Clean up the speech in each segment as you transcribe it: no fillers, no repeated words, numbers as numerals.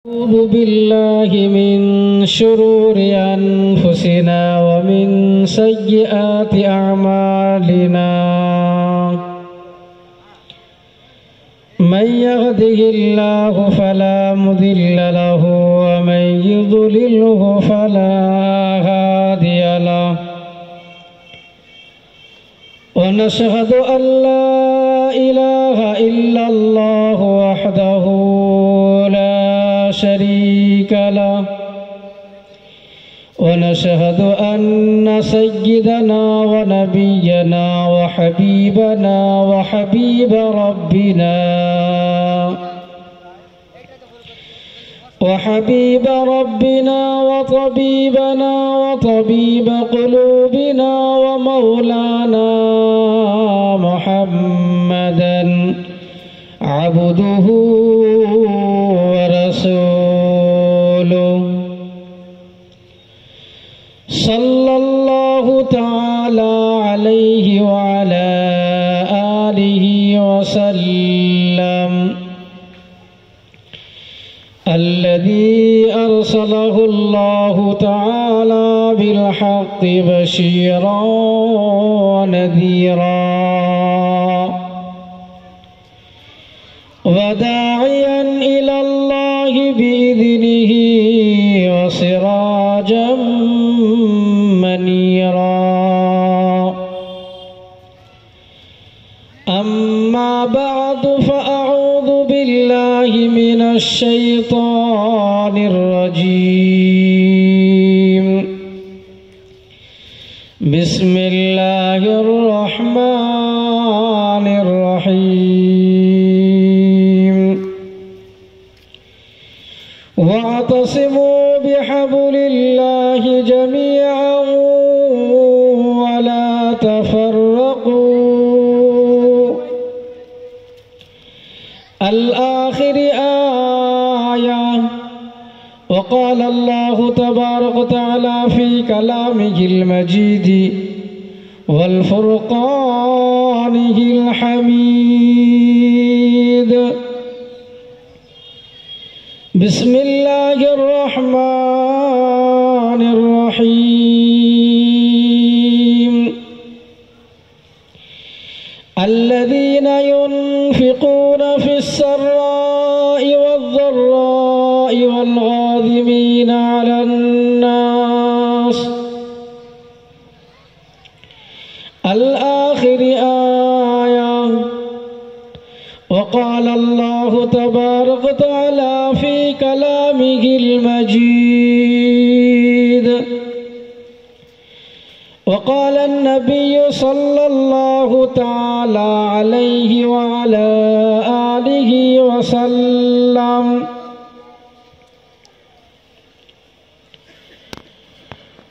أعوذ بالله من شرور أنفسنا ومن سيئات أعمالنا من يهده الله فلا مضل له ومن يضلله فلا هادي له ونشهد أن لا إله إلا الله وحده لا شريك له ونشهد أن سيدنا ونبينا وحبيب ربنا وطبيبنا وطبيب قلوبنا ومولانا محمدا عبده ورسوله صلى الله تعالى عليه وعلى آله وسلم الذي أرسله الله تعالى بالحق بشيرا ونذيرا وداعيا إلى الله بإذنه وسراجا منيرا أما بعد فأعوذ بالله من الشيطان الرجيم بسم الله الرحمن الرحيم واعتصموا بحبل الله جميعا ولا تفرقوا الآخر آية. وقال الله تبارك وتعالى في كلامه المجيد والفرقانه الحميد بسم الله الرحمن الرحيم الذين ينفقون في السراء والضراء والغاضبين على الناس الآخر آية. وقال الله تبارك وتعالى في كلامه المجيد وقال النبي صلى الله تعالى عليه وعلى آله وسلم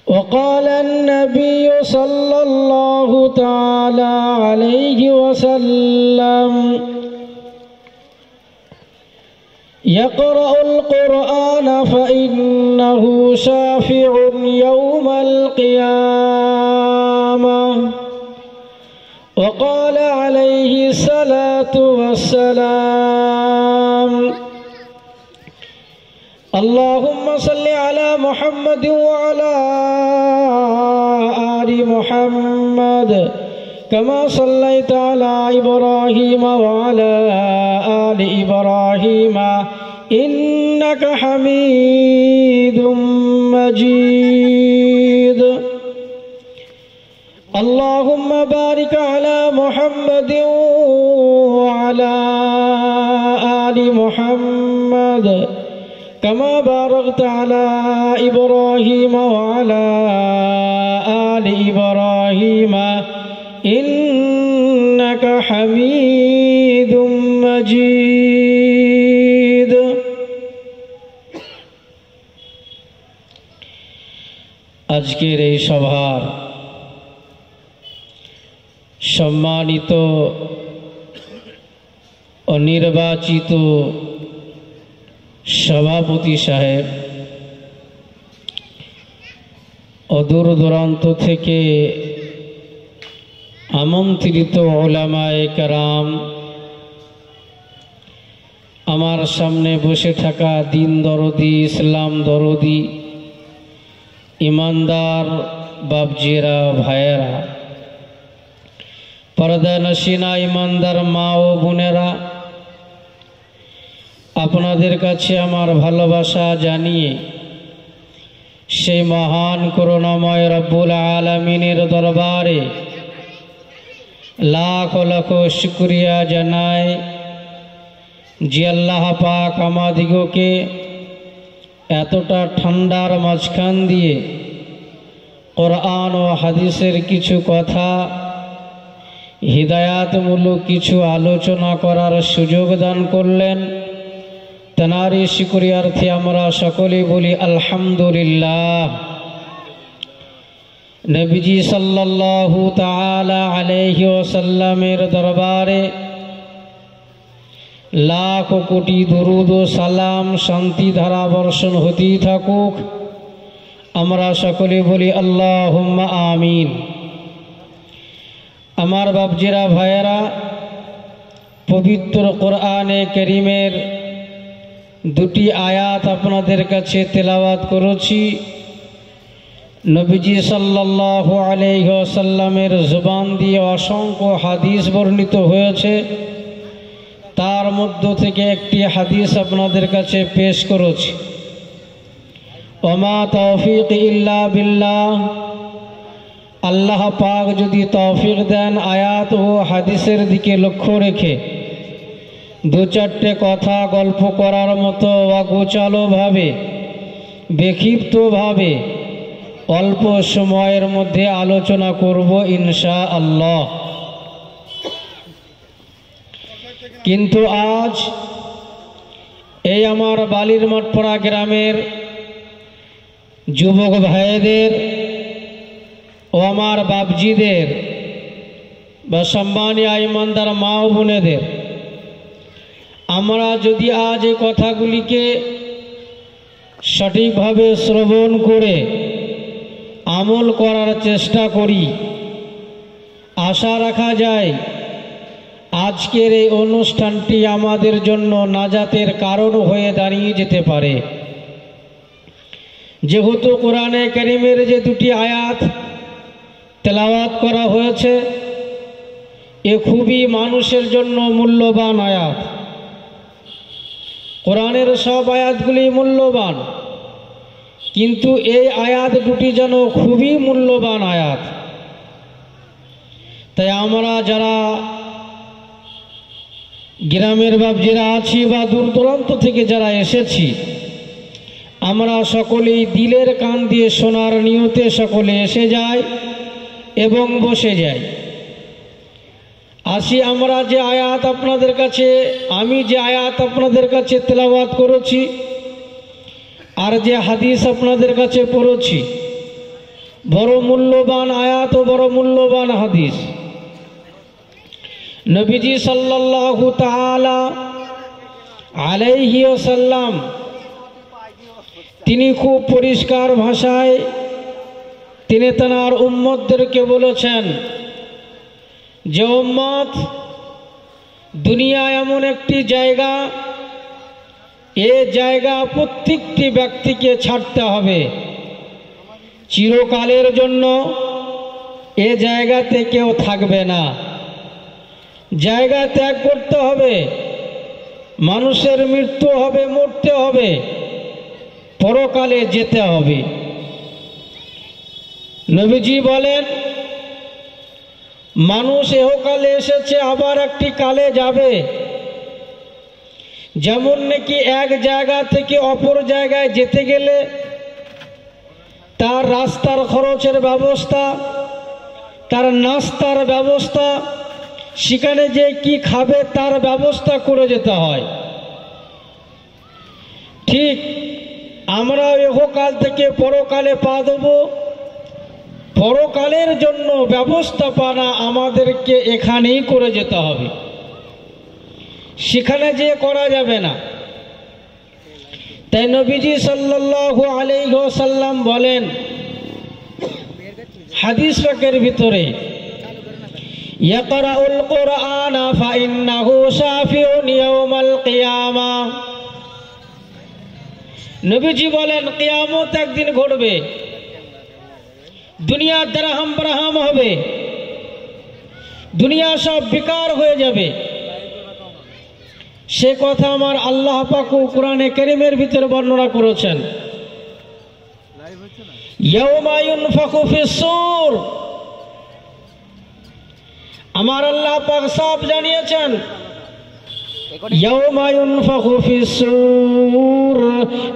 وقال النبي صلى الله تعالى عليه وسلم يقرأ القرآن فإنه شافع يوم القيامة. وقال عليه الصلاة والسلام اللهم صل على محمد وعلى آل محمد كما صليت على إبراهيم وعلى آل إبراهيم إنك حميد مجيد. اللهم بارك على محمد وعلى آل محمد كما باركت على إبراهيم وعلى آل إبراهيم إنك حميد مجيد. আজকের এই সভার সম্মানিত ও নির্বাচিত সভাপতি সাহেব ও দূর দূরান্ত থেকে আমন্ত্রিত উলামায়ে কেরাম, আমার সামনে বসে থাকা দিন দরদি, ইসলাম দরদি, ইমানদার বাপজিরা, ভাইয়েরা, পর্দা নশিনা ইমানদার মা ও বোনেরা, আপনাদের কাছে আমার ভালোবাসা জানিয়ে সেই মহান করুণাময় রব্বুল আলামিনের দরবারে লাখ লাখ শুকরিয়া জানাই যে আল্লাহ পাক আমাদিগকে এতটা ঠান্ডার মাঝখান দিয়ে কোরআন ও হাদিসের কিছু কথা, হিদায়াতমূলক কিছু আলোচনা করার সুযোগ দান করলেন। তেনারই শুকরিয়ার্থে আমরা সকলেই বলি আলহামদুলিল্লাহ। নবীজি সাল্লাল্লাহু তাআলা আলাইহি ওয়াসাল্লামের দরবারে লাখ কোটি দরুদ ও সালাম, শান্তি ধারা বর্ষণ হতেই থাকুক। আমরা সকলে বলি আল্লাহুম্মা আমিন। আমার বাপজিরা, ভাইয়েরা, পবিত্র কোরআনে কারীমের দুটি আয়াত আপনাদের কাছে তেলাওয়াত করেছি। নবীজি সাল্লাল্লাহু আলাইহি ওয়াসাল্লামের জবান দিয়ে অসংখ্য হাদিস বর্ণিত হয়েছে। তার মধ্য থেকে একটি হাদিস আপনাদের কাছে পেশ করেছি। ওমা তৌফিক ইল্লা বিল্লাহ। আল্লাহ পাক যদি তৌফিক দেন, আয়াত ও হাদিসের দিকে লক্ষ্য রেখে দু চারটে কথা গল্প করার মতো অগোছালোভাবে, বিক্ষিপ্তভাবে অল্প সময়ের মধ্যে আলোচনা করব ইনশাআল্লাহ। কিন্তু আজ এই আমার বালির মঠপাড়া গ্রামের যুবক ভাইদের ও আমার বাপজিদের বা সম্মানীয় ইমানদার মা ও বোনেদের, আমরা যদি আজ এই কথাগুলিকে সঠিকভাবে শ্রবণ করে আমল করার চেষ্টা করি, আশা রাখা যায় আজকের এই অনুষ্ঠানটি আমাদের জন্য নাজাতের কারণ হয়ে দাঁড়িয়ে যেতে পারে। যেহেতু কোরআনে কারীমের যে দুটি আয়াত তেলাওয়াত করা হয়েছে, এ খুবই মানুষের জন্য মূল্যবান আয়াত। কোরআনের সব আয়াতগুলি মূল্যবান, কিন্তু এই আয়াত দুটি যেন খুবই মূল্যবান আয়াত। তাই আমরা যারা গ্রামের বাপজিরা আছি বা দূর দূরান্ত থেকে যারা এসেছি, আমরা সকলেই দিলের কান দিয়ে শোনার নিয়তে সকলে এসে যাই এবং বসে যাই। আসি আমরা যে আয়াত আপনাদের কাছে, আমি যে আয়াত আপনাদের কাছে তেলাওয়াত করেছি আর যে হাদিস আপনাদের কাছে পড়েছি, বড় মূল্যবান আয়াত ও বড় মূল্যবান হাদিস। নবীজি সাল্লাল্লাহু তাআলা আলাইহি ওয়াসাল্লাম তিনি খুব পরিষ্কার ভাষায় তিনি তার উম্মতদেরকে বলেছেন যে উম্মত, দুনিয়া এমন একটি জায়গা, এ জায়গা প্রত্যেকটি ব্যক্তিকে ছাড়তে হবে। চিরকালের জন্য এ জায়গাতে কেউ থাকবে না। জায়গা ত্যাগ করতে হবে, মানুষের মৃত্যু হবে, মরতে হবে, পরকালে যেতে হবে। নবীজি বলেন, মানুষ এহকালে এসেছে, আবার একটি কালে যাবে। যেমন নাকি এক জায়গা থেকে অপর জায়গায় যেতে গেলে তার রাস্তার খরচের ব্যবস্থা, তার নাস্তার ব্যবস্থা, সেখানে যে কি খাবে তার ব্যবস্থা করে যেতে হয়। ঠিক আমরা ইহকাল থেকে পরকালে পা দেব, পরকালের জন্য ব্যবস্থাপনা আমাদেরকে এখানেই করে যেতে হবে, সেখানে যে করা যাবে না। তাই নবীজি সাল্লাল্লাহু আলাইহি ওয়াসাল্লাম বলেন হাদিস পাকের ভিতরে, ইয়াকরাউল কুরআনা ফাইন্নাহু শাফিউন ইয়াউমাল কিয়ামা। নবীজি বলেন কিয়ামত একদিন ঘটবে, দুনিয়া দারহাম বারহাম হবে, দুনিয়া সব বেকার হয়ে যাবে। সে কথা আমার আল্লাহ পাক কোরআনে কারীমের ভিতরে বর্ণনা করেছেন। ইয়াউমা ইউনফাখু ফিস-সূর, আমার আল্লাহ পাক সাফ জানিয়েছেন ইয়াউমা ইউনফাখু ফিস-সূর,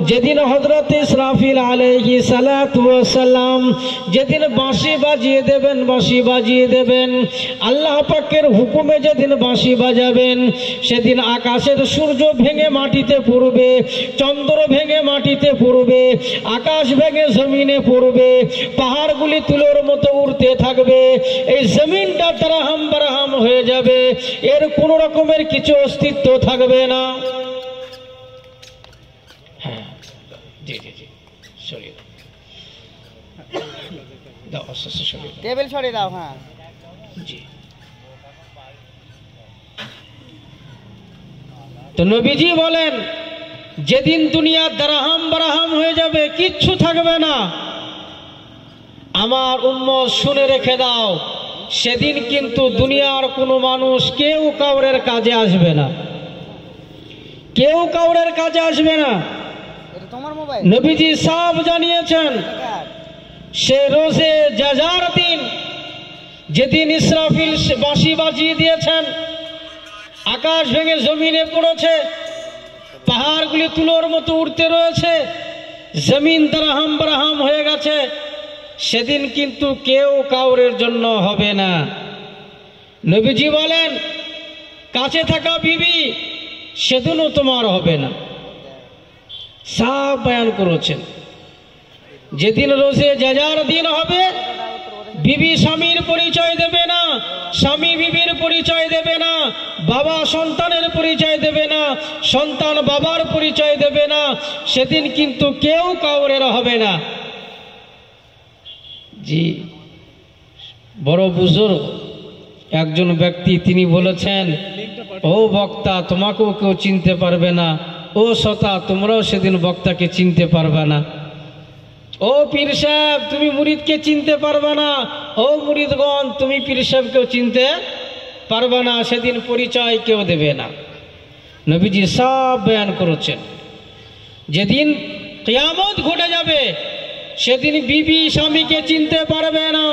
যেদিন হযরত ইসরাফিল আলাইহিস সালাতু ওয়াস সালাম যেদিন বাঁশি বাজিয়ে দেবেন, বাঁশি বাজিয়ে দেবেন, আল্লাহ পাকের হুকুমে যেদিন বাঁশি বাজাবেন, সেদিন আকাশের সূর্য ভেঙে মাটিতে পড়বে, চন্দ্র ভেঙে মাটিতে পড়বে, আকাশ ভেঙে জমিনে পড়বে, পাহাড়গুলি তুলোর মতো উড়তে থাকবে, এই জমিনটা তারাহাম বারাহাম হয়ে যাবে, এর কোনো রকমের কিছু অস্তিত্ব থাকবে না। হ্যাঁ, জি জি জি, সরিয়ে দাও, আস্তে আস্তে সরিয়ে দাও, টেবিল সরিয়ে দাও। হ্যাঁ জি। তো নবীজি বলেন যেদিন দুনিয়া দারহাম বারহাম হয়ে যাবে, কিচ্ছু থাকবে না, আমার উম্মত শুনে রেখে দাও, সেদিন কিন্তু দুনিয়ার কোনো মানুষ কেউ কাউরের কাজে আসবে না, কেউ কাউরের কাজে আসবে না। নবীজি সাফ জানিয়েছেন সে রোজে জাজার দিন, যেদিন ইসরাফিল বাঁশি বাজিয়ে দিয়েছেন, আকাশ ভেঙে জমিনে পড়েছে, পাহাড়গুলি তুলোর মতো উঠতে রয়েছে, জমিন দারহাম বারহাম হয়ে গেছে, সেদিন কিন্তু কেউ কাউরের জন্য হবে না। নবীজি বলেন কাছে থাকা বিবি সেদিনও তোমার হবে না। সাফ বয়ান করেছেন যেদিন রোজে জাজার দিন হবে, বিবি স্বামীর পরিচয় দেবে না, স্বামী বিবির পরিচয় দেবে না, বাবা সন্তানের পরিচয় দেবে না, সন্তান বাবার পরিচয় দেবে না, সেদিন কিন্তু কেউ কাউরের হবে না। জি, বড় বুজুর্গ একজন ব্যক্তি তিনি বলেছেন, ও বক্তা তোমাকেও কেউ চিনতে পারবে না, ও শ্রোতা তোমরাও সেদিন বক্তাকে চিনতে পারবে না, ও পীর সাহেব তুমি মুরিদকে চিনতে পারবে না, ও মুরিদগণ তুমি পীর সাহেবকেও চিনতে পারবে না, সেদিন পরিচয় কেউ দেবে না। নবীজি সব বয়ান করেছেন যেদিন কিয়ামত ঘটে যাবে, সেদিন বিবি স্বামীকে চিনতে পারবে না,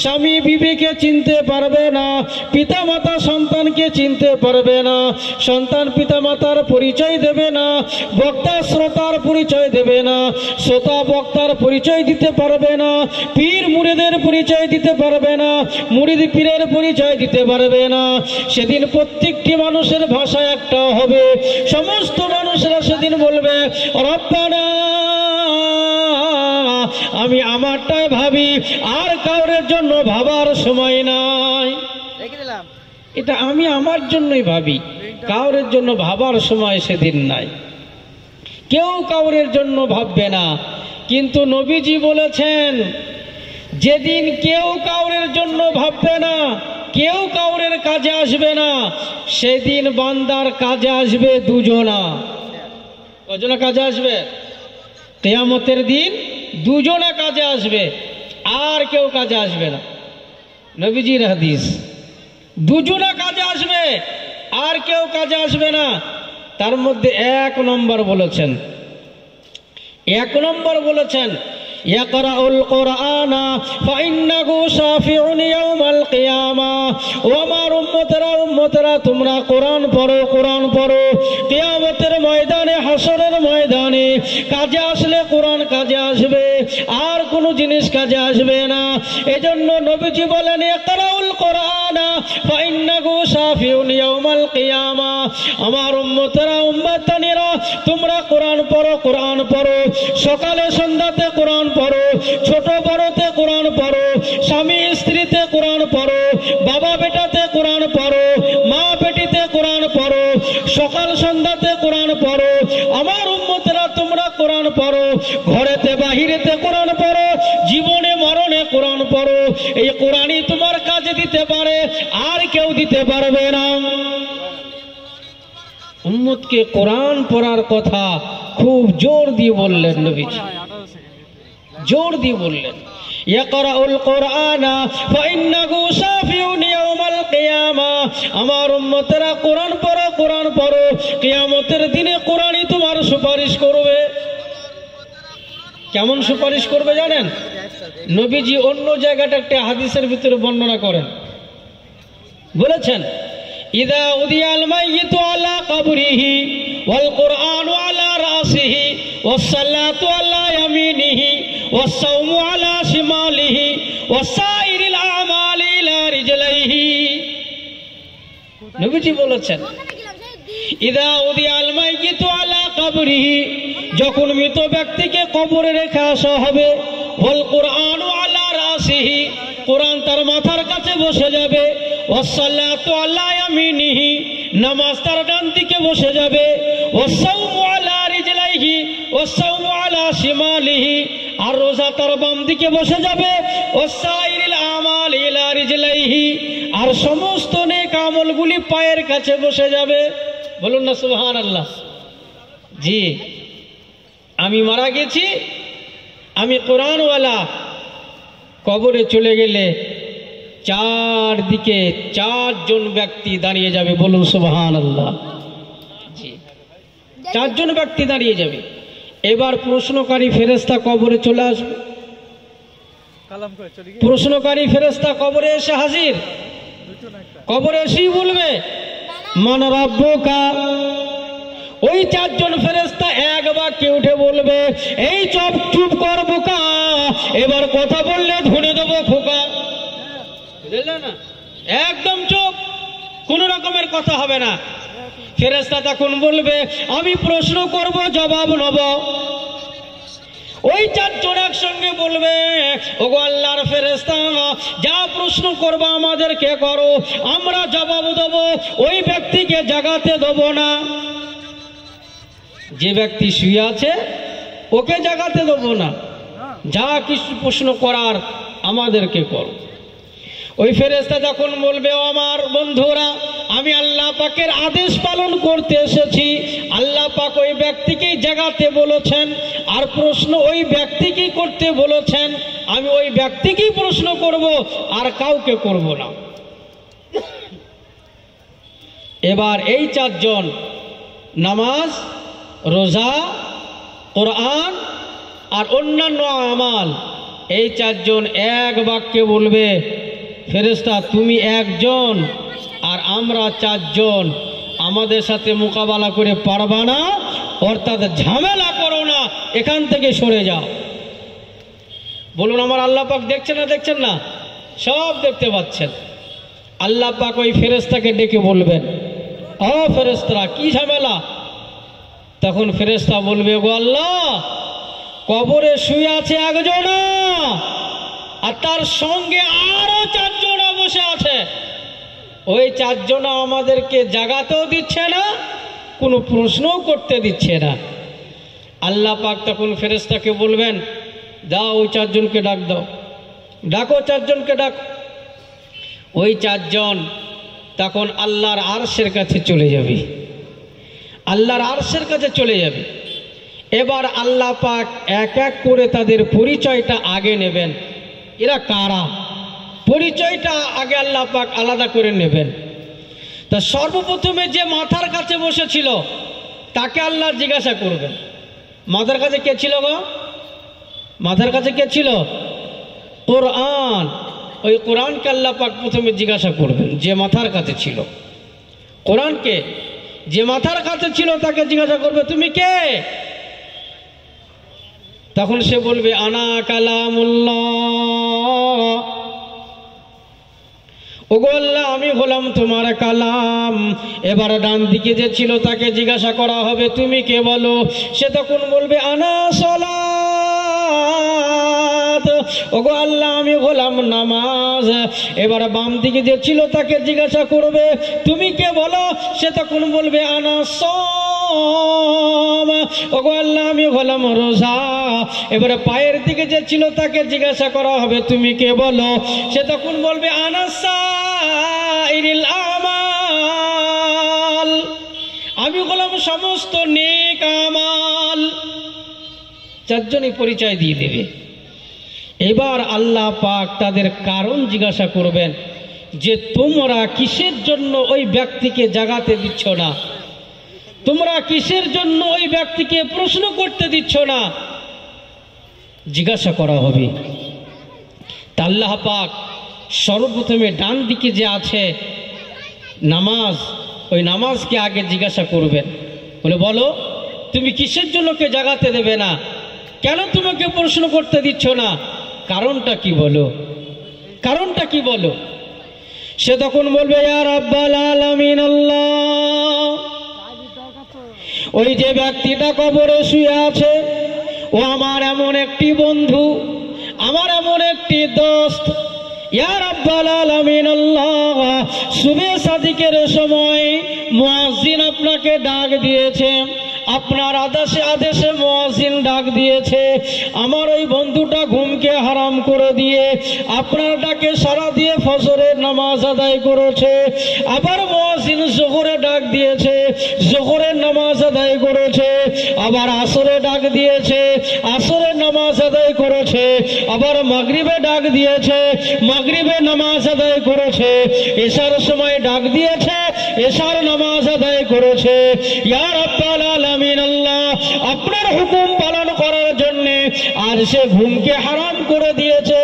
স্বামী বিবিকে চিনতে পারবে না, পিতা মাতা সন্তানকে চিনতে পারবে না, সন্তান পিতা মাতার পরিচয় দেবে না, বক্তা শ্রোতার পরিচয় দেবে না, শ্রোতা বক্তার পরিচয় দিতে পারবে না, পীর মুরিদের পরিচয় দিতে পারবে না, মুরিদ পীরের পরিচয় দিতে পারবে না। সেদিন প্রত্যেকটি মানুষের ভাষা একটা হবে, সমস্ত মানুষেরা সেদিন বলবে রব্বানা, আমি আমারটাই ভাবি, আর কাউরের জন্য ভাবার সময় নাই। এটা আমি আমার জন্যই ভাবি, কাউরের জন্য ভাবার সময় সেদিন নাই, কেউ কাউরের জন্য ভাববে না। কিন্তু নবীজি বলেছেন যেদিন কেউ কাউরের জন্য ভাববে না, কেউ কাউরের কাজে আসবে না, সেদিন বান্দার কাজে আসবে দুজনা। কজনা কাজে আসবে? কিয়ামতের দিন দুজনা কাজে আসবে, আর কেউ কাজে আসবে না। নবীজির হাদিস, দুজনা কাজে আসবে, আর কেউ কাজে আসবে না। তার মধ্যে এক নম্বর বলেছেন ইয়াকরাউল কুরআনা ফাইন্নাহু শাফিউন ইয়াউমাল কিয়ামা। ও আমার উম্মতেরা তোমরা কোরআন পড়ো, কিয়ামতের ময়দানে, হাসরের ময়দানে কাজে আসলে কোরআন কাজে আসবে, আর কোনো জিনিস কাজে আসবে না। এজন্য নবীজি বলেন ইয়াকরাউল কুরআনা ফাইন্নাহু শাফিউন ইয়াউমাল কিয়ামা। আমার উম্মতানিরা তোমরা কোরআন পড়ো, সকালে সন্ধ্যাতে কোরআন পড়ো, ছোট বড়তে কোরআন পড়ো, স্বামী স্ত্রীতে কোরআন পড়ো, বাবা বেটাতে কোরআন পড়ো, মা বেটিতে কোরআন পড়ো, সকাল সন্ধ্যাতে কোরআন পড়ো। আমার উম্মতেরা তোমরা কোরআন পড়ো, ঘরেতে বাহিরেতে কোরআন পড়ো, জীবনে মরণে কোরআন পড়ো। এই কোরআনই তোমার কাজে দিতে দিতে পারে, আর কেউ দিতে পারবে না। উম্মতকে কোরআন পড়ার কথা খুব জোর দিয়ে বললেন নবীজি, জোর দিয়ে বললেন, ইয়াকরাউল কুরআনা ফাইন্নাহু শাফিউন ইয়াউমাল কিয়ামা। আমার উম্মতেরা কোরআন পড়ো, কোরআন পড়ো, কিয়ামতের দিনে কোরআনই তোমার সুপারিশ করবে। কেমন সুপারিশ করবে জানেন? নবীজি অন্য জায়গাটা একটা হাদিসের ভিতরে বর্ণনা করেন, বলেছেন, ইদা উদিয়াল মাইয়িতু আলা কবরিহি ওয়াল কুরআনু আলা রাসিহি ওয়াস সালাতু আলা ইয়ামিনিহি ওয়াস সাওমু আলা শিমালিহি ওয়াস সাইরিল আমালি ইলা রিজলাইহি। নবীজি বলেছেন, ইদা উদিয়াল মাইয়িতু আলা কবরিহি, যখন মৃত ব্যক্তিকে কবরে রেখে আসা হবে, ওয়াল কুরআনু আলা রাসিহি, কোরআন তার মাথার কাছে বসে যাবে, ওয়াস সালাতু আলা ইয়ামিনিহি, নামাজ তার ডান দিকে বসে যাবে, ওয়াস সাওমু আলা রিজলাইহি ওয়াস সাওমু আলা শিমালিহি, আর রোজা তার বাম দিকে বসে যাবে, ওয়াস সাইরিল আমাল ইলা রিজলাইহি, আর সমস্ত নেক আমলগুলি পায়ের কাছে বসে যাবে। বলুন না সুবহানাল্লাহ। জি, আমি মারা গেছি, আমি কোরআনওয়ালা, কবরে চলে গেলে চারদিকে চারজন ব্যক্তি দাঁড়িয়ে যাবে। বলুন সুবহানাল্লাহ। জি, চারজন ব্যক্তি দাঁড়িয়ে যাবে। এবার প্রশ্নকারী ফেরেশতা কবরে চলে আসবে। প্রশ্নকারী ফেরেশতা কবরে এসে হাজির। কবরে এসেই বলবে, মান রাব্বুকা। ওই চারজন ফেরেশতা এক বাক্যে উঠে বলবে, এই চুপ কর বোকা, এবার কথা বললে ধরে দেবো খোকা। বুঝলে না? একদম চুপ, কোন রকমের কথা হবে না। ফেরেশতা তখন বলবে, আমি প্রশ্ন করব, জবাব নেব। ওই চারজন একসঙ্গে বলবে, ওগো আল্লাহর ফেরেশতা, যা প্রশ্ন করবা আমাদেরকে করো, আমরা জবাব দেব, ওই ব্যক্তিকে জাগাতে দেব না। যে ব্যক্তি শুয়ে আছে ওকে জাগাতে দেব না, যা কিছু প্রশ্ন করার আমাদেরকে করো। ওই ফেরেশতা যখন বলবে, ও আমার বন্ধুরা, আমি আল্লাহ পাকের আদেশ পালন করতে এসেছি, আল্লাহ পাক ওই ব্যক্তিকেই জাগাতে বলেছেন, আর প্রশ্ন ওই ব্যক্তিকেই করতে বলেছেন, আমি ওই ব্যক্তিকেই প্রশ্ন করব, আর কাউকে করব না। এবার এই চারজন, নামাজ, রোজা, কোরআন আর অন্যান্য আমাল, এই চারজন এক বাক্যে বলবে, ফেরেশতা তুমি একজন আর আমরা চারজন, আমাদের সাথে মোকাবেলা করে পারবা না, অর্থাৎ ঝামেলা করো না, এখান থেকে সরে যাও। বলুন, আমার আল্লাহ পাক দেখছেন না? দেখছেন না? সব দেখতে পাচ্ছেন। আল্লাহ পাক ওই ফেরেশতাকে ডেকে বলবেন, ও ফেরেশতারা, কি ঝামেলা? তখন ফেরেশতা বলবে, গো আল্লাহ, কবরে শুয়ে আছে একজন, আর তার সঙ্গে আরো চারজন বসে আছে। ওই চারজন আমাদেরকে জাগাতেও দিচ্ছে না, কোনো প্রশ্নও করতে দিচ্ছে না। আল্লাহ পাক তখন ফেরেশতাকে বলবেন, দাও ওই চারজনকে ডাক দাও, ডাকো চারজনকে ডাক। ওই চারজন তখন আল্লাহর আরশের কাছে চলে যাবে, আল্লাহর আরশের কাছে চলে যাবে। এবার আল্লাহ পাক এক এক করে তাদের পরিচয়টা আগে নেবেন, এরা কারা, পরিচয়টা আগে আল্লাহ পাক আলাদা করে নেবেন। তা সর্বপ্রথমে যে মাথার কাছে বসেছিল তাকে আল্লাহ জিজ্ঞাসা করবেন, মাথার কাছে কে ছিল গো? মাথার কাছে কে ছিল? কোরআন। ওই কোরআনকে আল্লাহ পাক প্রথমে জিজ্ঞাসা করবেন, যে মাথার কাছে ছিল। কোরআনকে যে মাথার কাছে ছিল তাকে জিজ্ঞাসা করবে, তুমি কে? তখন সে বলবে, আনা কালামুল্লাহ। ওগো আল্লাহ, আমি হলাম তোমার কালাম। এবার ডান দিকে যে ছিল তাকে জিজ্ঞাসা করা হবে, তুমি কে বলো? সে তখন বলবে, আনা সালাত। ওগো আল্লাহ, আমি হলাম নামাজ। এবার বাম দিকে যে ছিল তাকে জিজ্ঞাসা করবে, তুমি কে বলো? সে তখন বলবে, আনা সওম। ওগো আল্লাহ, আমি হলাম রোজা। এবারে পায়ের দিকে যে ছিল তাকে জিজ্ঞাসা করা হবে, তুমি কে বলো? সে তখন বলবে, আনা সাইরিল আমাল, আমি হলাম সমস্ত নেক আমাল। চারজনই পরিচয় দিয়ে দেবে। এবার আল্লাহ পাক তাদের কারণ জিজ্ঞাসা করবেন যে তোমরা কিসের জন্য ওই ব্যক্তিকে জাগাতে দিচ্ছ না, তোমরা কিসের জন্য ওই ব্যক্তিকে প্রশ্ন করতে দিচ্ছ না, জিজ্ঞাসা করা হবে। তা আল্লাহ পাক সর্বপ্রথমে ডান দিকে যে আছে নামাজ, ওই নামাজকে আগে জিজ্ঞাসা করবেন, বলে বলো তুমি কিসের জন্য কে জাগাতে দেবে না, কেন তোমাকে প্রশ্ন করতে দিচ্ছ না, কারণটা কি বলো, কারণটা কি বলো। সে তখন বলবে ইয়া রাব্বাল আলামিন আল্লাহ, ওই যে ব্যক্তিটা কবরে শুয়ে আছে ও আমার এমন একটি বন্ধু, আমার এমন একটি দোস্ত। ইয়া রাব্বাল আলামিন আল্লাহ, সুবহে সাদিকের সময় মুয়াজ্জিন আপনাকে ডাক দিয়েছে, আপনার আদেশে মুয়াজ্জিন ডাক দিয়েছে। আমার ওই বন্ধুটা ঘুমকে হারাম করে দিয়ে আপনার ডাকে সাড়া দিয়ে ফজরের নামাজ আদায় করেছে। আবার মুয়াজ্জিন যোহরে ডাক দিয়েছে, যোহরের নামাজ আদায় করেছে। আবার আসরে ডাক দিয়েছে, আসরের নামাজ আদায় করেছে। আবার মাগরিবে ডাক দিয়েছে, মাগরিবে নামাজ আদায় করেছে। এশার সময় ডাক দিয়েছে, এশার নামাজ আদায় করেছে। ইয়া রাব্বাল আলামিন আল্লাহ, আপনার হুকুম পালন করার জন্য আর সে ঘুমকে হারাম করে দিয়েছে।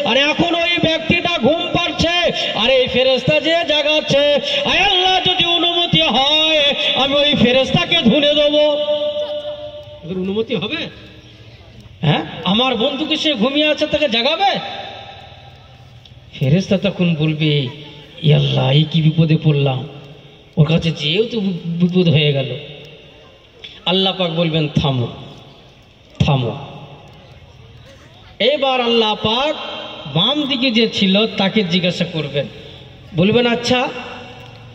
আর এখন ওই ব্যক্তিটা ঘুম পাচ্ছে আর এই ফেরেশতা যে জাগাচ্ছে, আয় আল্লাহ যদি অনুমতি হয় আমি ওই ফেরেশতাকে ধুনে দেবো। অনুমতি হবে? হ্যাঁ, আমার বন্ধুকে সে ঘুমিয়ে আছে তাকে জাগাবে? ফেরেশতা তখন বলবে ইয়া আল্লাহ, এই কি বিপদে পড়লাম, ওর কাছে যেও তো বিপদ হয়ে গেল। আল্লাহ পাক বলবেন থামো থামো। এবার আল্লাহ পাক বাম দিকে যে ছিল তাকে জিজ্ঞাসা করবেন, বলবেন আচ্ছা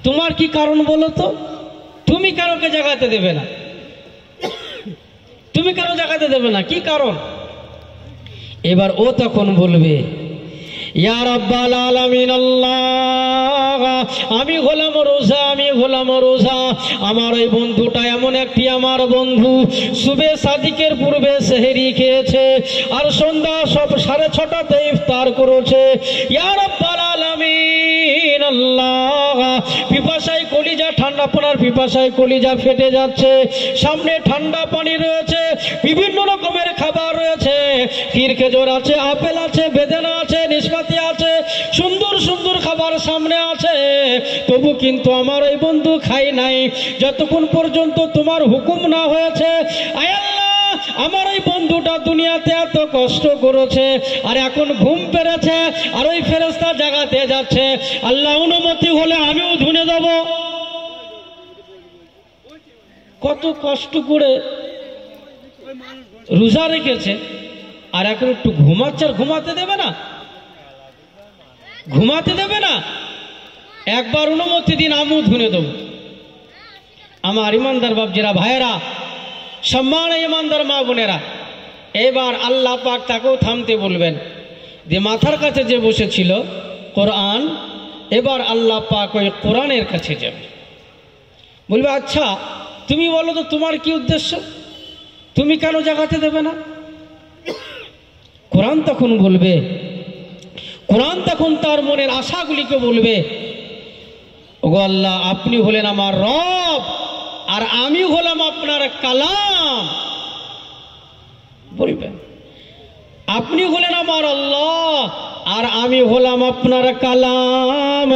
তোমার কি কারণ বলো তো, তুমি কারোকে জাগাতে দেবে না, তুমি কারো জাগাতে দেবে না, কি কারণ? এবার ও তখন বলবে ইয়া রাব্বাল আলামিন আল্লাহ, আমি হলাম রোজা, আমি হলাম রোজা। আমার ওই বন্ধুটা এমন একটি আমার বন্ধু, সুবে সাদিকের পূর্বে সেহরি খেয়েছে আর সন্ধ্যা সব 6:30তে ইফতার করেছে। ইয়া রাব্বাল আলামিন আল্লাহ, পিপাসায় কলিজা ঠান্ডা, আপনার পিপাসায় কলিজা ফেটে যাচ্ছে। সামনে ঠান্ডা পানি রয়েছে, বিভিন্ন রকমের খাবার রয়েছে, ক্ষীর খেজুর আছে, আপেল আছে, বেদানা আছে, নিষ্পাতি আছে, সুন্দর সুন্দর খাবার সামনে আছে। তবু কিন্তু আমার ওই বন্ধু খাই নাই যতক্ষণ পর্যন্ত তোমার হুকুম না হয়েছে। আয় আল্লাহ, আমার ওই বন্ধুটা দুনিয়াতে এত কষ্ট করেছে আর এখন ঘুম পেরেছে আর ওই ফেরেশতা জাগাতে যাচ্ছে। আল্লাহ অনুমতি হলে আমিও ধুনে দেব। কত কষ্ট করে রোজা রেখেছে আর এখন একটু ঘুমাচ্ছে, আর ঘুমাতে দেবে না, ঘুমাতে দেবে না। একবার অনুমতি দিন, আমিও ধুনে দেব। আমার ইমানদার বাপজিরা, ভাইয়েরা, সম্মান ইমানদার মা বোনেরা, এবার আল্লাহ পাক তাকেও থামতে বলবেন। যে মাথার কাছে যে বসেছিল কোরআন, এবার আল্লাহ পাক ওই কোরআনের কাছে যাবে, বলবে আচ্ছা তুমি বলো তো তোমার কি উদ্দেশ্য, তুমি কেন জাগাতে দেবে না? কোরআন তখন বলবে, কোরআন তখন তার মনের আশাগুলিকে বলবে, ওগো আল্লাহ, আপনি হলেন আমার রব আর আমি হলাম আপনার কালাম। বলবেন আপনি হলেন আমার আল্লাহ আর আমি হলাম আপনার কালাম।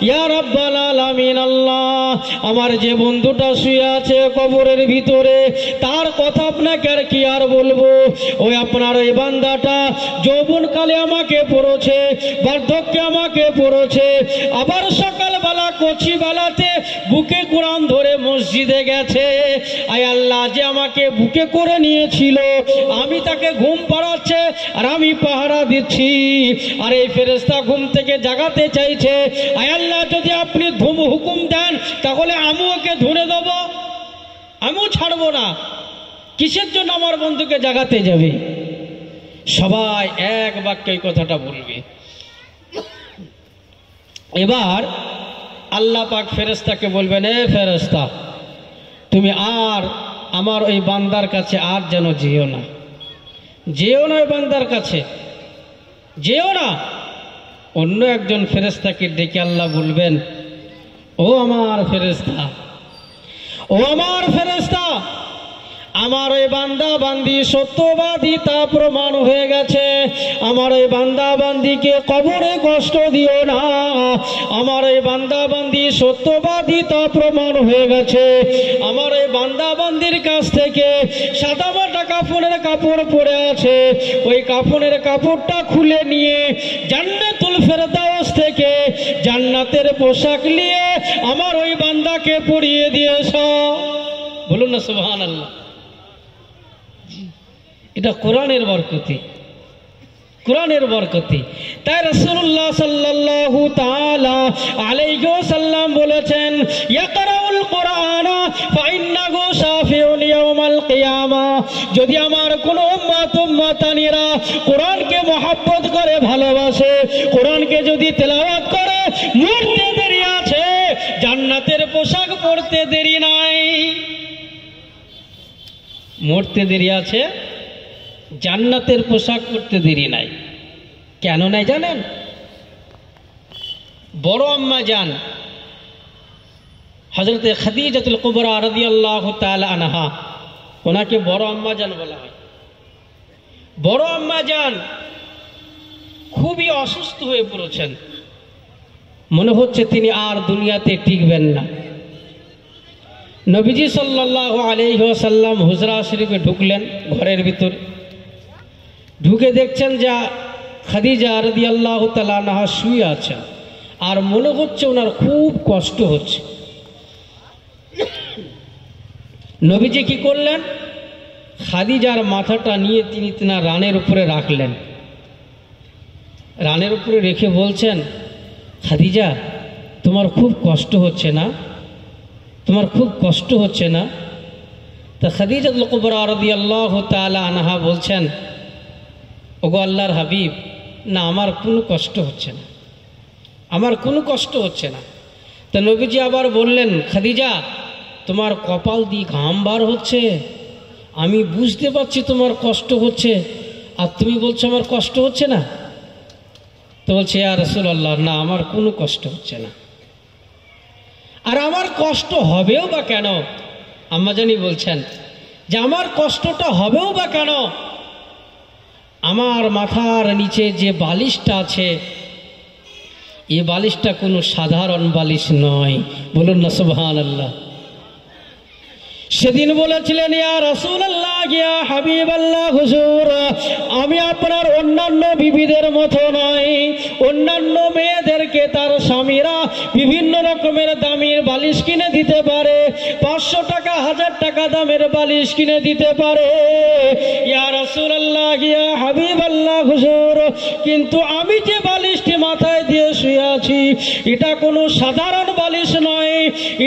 ইয়া রাব্বাল আলামিন আল্লাহ, আমার যে বন্ধুটা শুয়ে আছে কবরের ভিতরে, তার কথা আপনাকে আর কি আর বলবো। ওই আপনার ওই বান্দাটা যৌবনকালে আমাকে পড়েছে, বার্ধক্যে আমাকে পড়েছে, আবার সকালবেলা কচিবেলাতে বুকে কোরআন ধরে মসজিদে গেছে। আয় আল্লাহ, যে আমাকে বুকে করে নিয়েছিল, আমি তাকে ঘুম পাড়াচ্ছে আর আমি পাহারা দিচ্ছি, আর এই ফেরেশতা ঘুম থেকে জাগাতে চাইছে। আয় আল্লাহ, যদি আপনি হুকুম দেন তাহলে আমি ওকে ধরে দেব, আমিও ছাড়বো না। কিসের জন্য আমার বন্ধুকে জাগাতে যাবে? সবাই এক বাক্যে এই কথাটা বলবে। এবার আল্লাহ পাক ফেরেশতাকে বলবেন, এ ফেরেশতা, তুমি আর আমার ওই বান্দার কাছে আর যেন যেও না, যেও না, ওই বান্দার কাছে যেও না। অন্য একজন ফেরেশতাকে ডেকে আল্লাহ বলবেন, ও আমার ফেরেশতা, ও আমার ফেরেশতা, আমার ওই বান্দা বান্দি সত্যবাদী তা প্রমাণ হয়ে গেছে। আমার ওই বান্দা বান্দিকে কবরে কষ্ট দিও না। আমার ওই বান্দা বান্দি সত্যবাদী তা প্রমাণ হয়ে গেছে। আমার ওই বান্দা বান্দির কাছ থেকে সাদামাটা কাফনের কাপড় পরে আছে, ওই কাফনের কাপড়টা খুলে নিয়ে জান্নাতুল ফেরদাউস থেকে জান্নাতের পোশাক নিয়ে আমার ওই বান্দাকে পরিয়ে দিয়েছ। বলুন না সুবহানাল্লাহ। এটা কোরআনের বরকতি, কোরআনের বরকতি। তাই রাসূলুল্লাহ সাল্লাল্লাহু তাআলা আলাইহি ওয়াসাল্লাম বলেছেন, ইয়াকরাউল কুরআনা ফাইন্নাহু শাফিউন ইয়াউমাল কিয়ামা। যদি আমার কোন উম্মতানিরা কোরআনকে মহব্বত করে, ভালোবাসে, কোরআনকে যদি তেলাওয়াত করে, মরতে দেরি আছে, জান্নাতের পোশাক পরতে দেরি নাই। মরতে দেরি আছে, জান্নাতের পোশাক পরতে দেরি নাই। কেন নাই জানেন? বড় আম্মা জান হযরতে খাদিজাতুল কুবরা রাদিয়াল্লাহু তাআলা আনহা, ওনাকে বড় আম্মা জান বলা হয়। বড় আম্মা জান খুবই অসুস্থ হয়ে পড়েছেন, মনে হচ্ছে তিনি আর দুনিয়াতে টিকবেন না। নবীজি সাল্লাল্লাহু আলাইহি ওয়াসাল্লাম হুজরা শরীফে ঢুকলেন, ঘরের ভিতর ঢুকে দেখছেন যা খাদিজা রাদিয়াল্লাহু তাআলা আনহা শুয়ে আছেন, আর মনে হচ্ছে ওনার খুব কষ্ট হচ্ছে। নবীজি কি করলেন? খাদিজার মাথাটা নিয়ে তিনি তেনার রানের উপরে রাখলেন। রানের উপরে রেখে বলছেন, খাদিজা, তোমার খুব কষ্ট হচ্ছে না? তোমার খুব কষ্ট হচ্ছে না? তা খাদিজাতুল কুবরা রাদিয়াল্লাহু তাআলা আনহা বলছেন, ওগো আল্লাহর হাবিব, না, আমার কোনো কষ্ট হচ্ছে না, আমার কোনো কষ্ট হচ্ছে না। তা নবীজি আবার বললেন, খাদিজা, তোমার কপাল দিয়ে ঘাম বার হচ্ছে, আমি বুঝতে পারছি তোমার কষ্ট হচ্ছে, আর তুমি বলছো আমার কষ্ট হচ্ছে না। তো বলছে, ইয়া রাসূলুল্লাহ, না, আমার কোনো কষ্ট হচ্ছে না। আর আমার কষ্ট হবেও বা কেন? আম্মাজানি বলছেন যে আমার কষ্টটা হবেও বা কেন? আমার মাথার নিচে যে বালিশটা আছে, এই বালিশটা কোনো সাধারণ বালিশ নয়। বলুন না সুবহানাল্লাহ। সেদিন বলেছিলেন, ইয়া রাসূলুল্লাহ, ইয়া হাবিবাল্লাহ, হুজুর, আমি আপনার অন্যান্য বিবিদের মতো নয়। অন্যান্য মেয়েদেরকে তার স্বামীরা বিভিন্ন রকমের দামের বালিশ কিনে দিতে পারে, 500 টাকা 1000 টাকা দামের বালিশ কিনে দিতে পারে। ইয়া রাসূলুল্লাহ, ইয়া হাবিবাল্লাহ, হুজুর, কিন্তু আমি যে বালিশটি মাথায় দিয়ে শুয়ে আছি, এটা কোনো সাধারণ বালিশ নয়,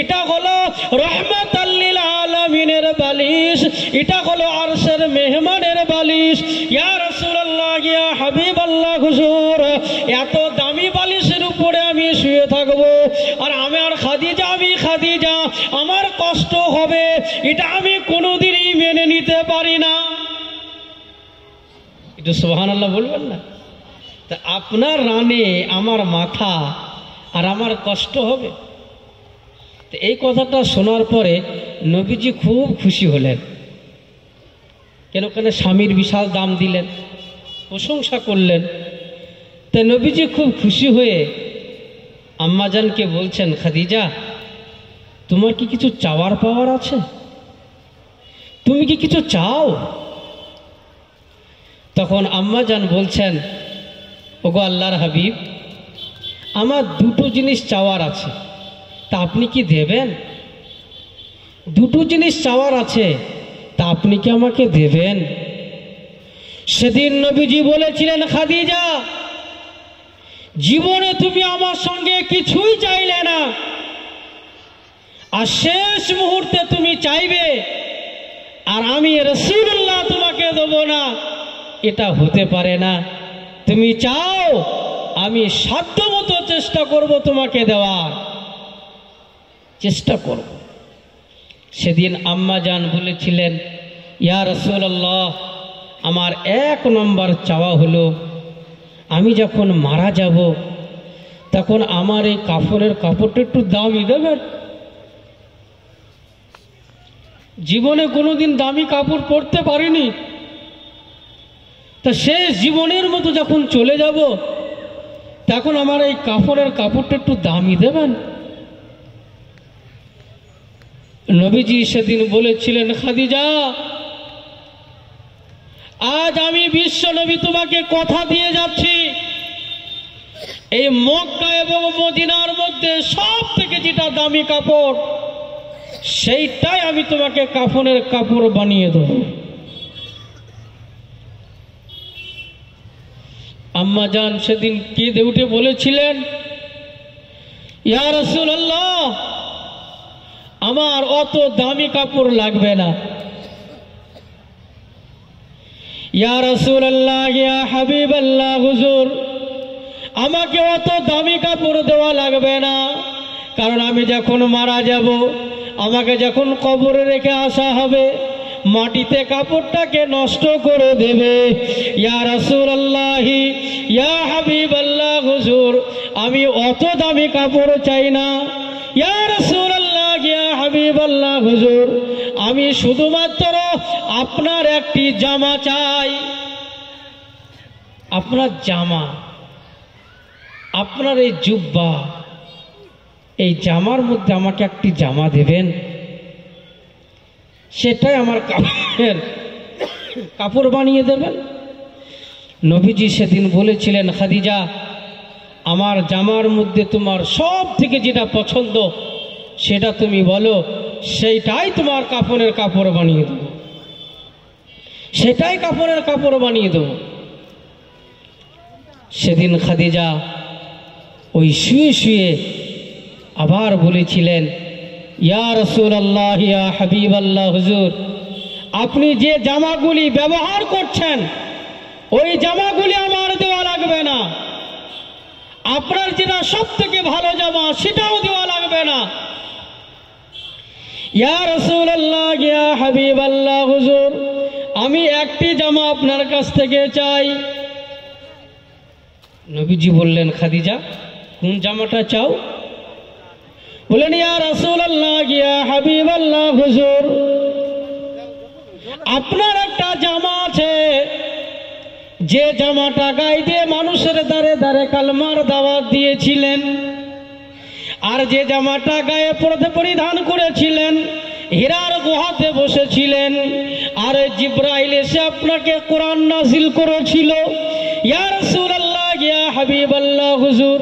এটা হলো রাহমাতাল লিল আলামিনের বালিশ, এটা হলো আরশের মেহমানের বালিশ। ইয়া রাসূলুল্লাহ, ইয়া হাবিবাল্লাহ, হুজুর, এত দামি বালিশের উপরে আমি শুয়ে থাকবো, আর আমার খাদিজা, আমার কষ্ট হবে, এটা আমি কোনোদিনই মেনে নিতে পারি না। একটু সুবহানাল্লাহ বলবেন না? তা আপনার রানে আমার মাথা আর আমার কষ্ট হবে? তো এই কথাটা শোনার পরে নবীজি খুব খুশি হলেন। কেন? কেন স্বামীর বিশাল দাম দিলেন, প্রশংসা করলেন। তাই নবীজি খুব খুশি হয়ে আম্মাজানকে বলছেন, খাদিজা, তোমার কি কিছু চাওয়ার পাওয়ার আছে? তুমি কি কিছু চাও? তখন আম্মাজান বলছেন, ওগো আল্লাহর হাবিব, আমার দুটো জিনিস চাওয়ার আছে, তা আপনি কি দেবেন? দুটো জিনিস চাওয়ার আছে, তা আপনি কি আমাকে দেবেন? সেদিন নবীজি বলেছিলেন, খাদিজা, জীবনে তুমি আমার সঙ্গে কিছুই চাইলে না, আর শেষ মুহূর্তে তুমি চাইবে আর আমি রাসূলুল্লাহ তোমাকে দেব না, এটা হতে পারে না। তুমি চাও, আমি সাধ্যমতো চেষ্টা করব তোমাকে দেওয়ার। চেষ্টা করব। সেদিন আম্মা জান বলেছিলেন, ইয়া রাসূলুল্লাহ, আমার 1 নম্বর চাওয়া হলো আমি যখন মারা যাব তখন আমার এই কাপড়ের কাপড়টা একটু দামি দেবেন। জীবনে কোনোদিন দামি কাপড় পরতে পারিনি, তা শেষ জীবনের মতো যখন চলে যাব তখন আমার এই কাপড়ের কাপড়টা একটু দামি দেবেন। নবীজি সেদিন বলেছিলেন, খাদিজা, আজ আমি বিশ্ব নবী তোমাকে কথা দিয়ে যাচ্ছি, এই মক্কা এবং মদিনার মধ্যে সব থেকে যেটা দামি কাপড় সেইটাই আমি তোমাকে কাফনের কাপড় বানিয়ে দেব। আম্মা জান সেদিন কেঁদে উঠে বলেছিলেন, ইয়া রাসূলুল্লাহ, আমার অত দামি কাপড় লাগবে না। ইয়া রাসূলুল্লাহ, ইয়া হাবিবাল্লাহ, হুজুর, আমাকে অত দামি কাপড় দেওয়া লাগবে না, কারণ আমি যখন মারা যাব, আমাকে যখন কবরে রেখে আসা হবে, মাটিতে কাপড়টাকে নষ্ট করে দেবে। ইয়া রাসূলুল্লাহ, ইয়া হাবিবাল্লাহ, হুজুর, আমি অত দামি কাপড় চাই না। ইয়া রাসূলুল্লাহ, ইয়া হাবিবাল্লাহ, হুজুর, আমি শুধুমাত্র আপনার একটি জামা চাই। আপনার জামা, আপনার এই জুব্বা, এই জামার মধ্যে আমাকে একটি জামা দেবেন, সেটাই আমার কাপড় বানিয়ে দেবেন। নবীজি সেদিন বলেছিলেন, খাদিজা, আমার জামার মধ্যে তোমার সব থেকে যেটা পছন্দ সেটা তুমি বলো, সেইটাই তোমার কাফনের কাপড় বানিয়ে দেবো, সেটাই কাফনের কাপড় বানিয়ে দেবো। সেদিন খাদিজা ওই শুয়ে শুয়ে আবার বলেছিলেন, ইয়া রাসূলুল্লাহ, ইয়া হাবিবাল্লাহ, হুজুর, আপনি যে জামাগুলি ব্যবহার করছেন ওই জামাগুলি আমার দেওয়া লাগবে না, আপনার যেটা সব থেকে ভালো জামা সেটাও দেওয়া লাগবে না। ইয়া রাসূলুল্লাহ, ইয়া হাবিবাল্লাহ, হুজুর, আমি একটি জামা আপনার কাছ থেকে চাই। নবীজি বললেন, খাদিজা, কোন জামাটা চাও? বলেন, ইয়া রাসূলুল্লাহ, ইয়া হাবিবাল্লাহ, হুজুর, আপনার একটা জামা আছে, যে জামাটা গায়ে দিয়ে মানুষের দ্বারে দ্বারে কালমার দাওয়াত দিয়েছিলেন, আর যে জামাটা গায়ে পরিধান করেছিলেন, হীরার গুহাতে বসেছিলেন, আর জিবরাইল এসে আপনাকে কোরআন নাযিল করেছিল। ইয়া রাসূলুল্লাহ, ইয়া হাবিবাল্লাহ, হুজুর,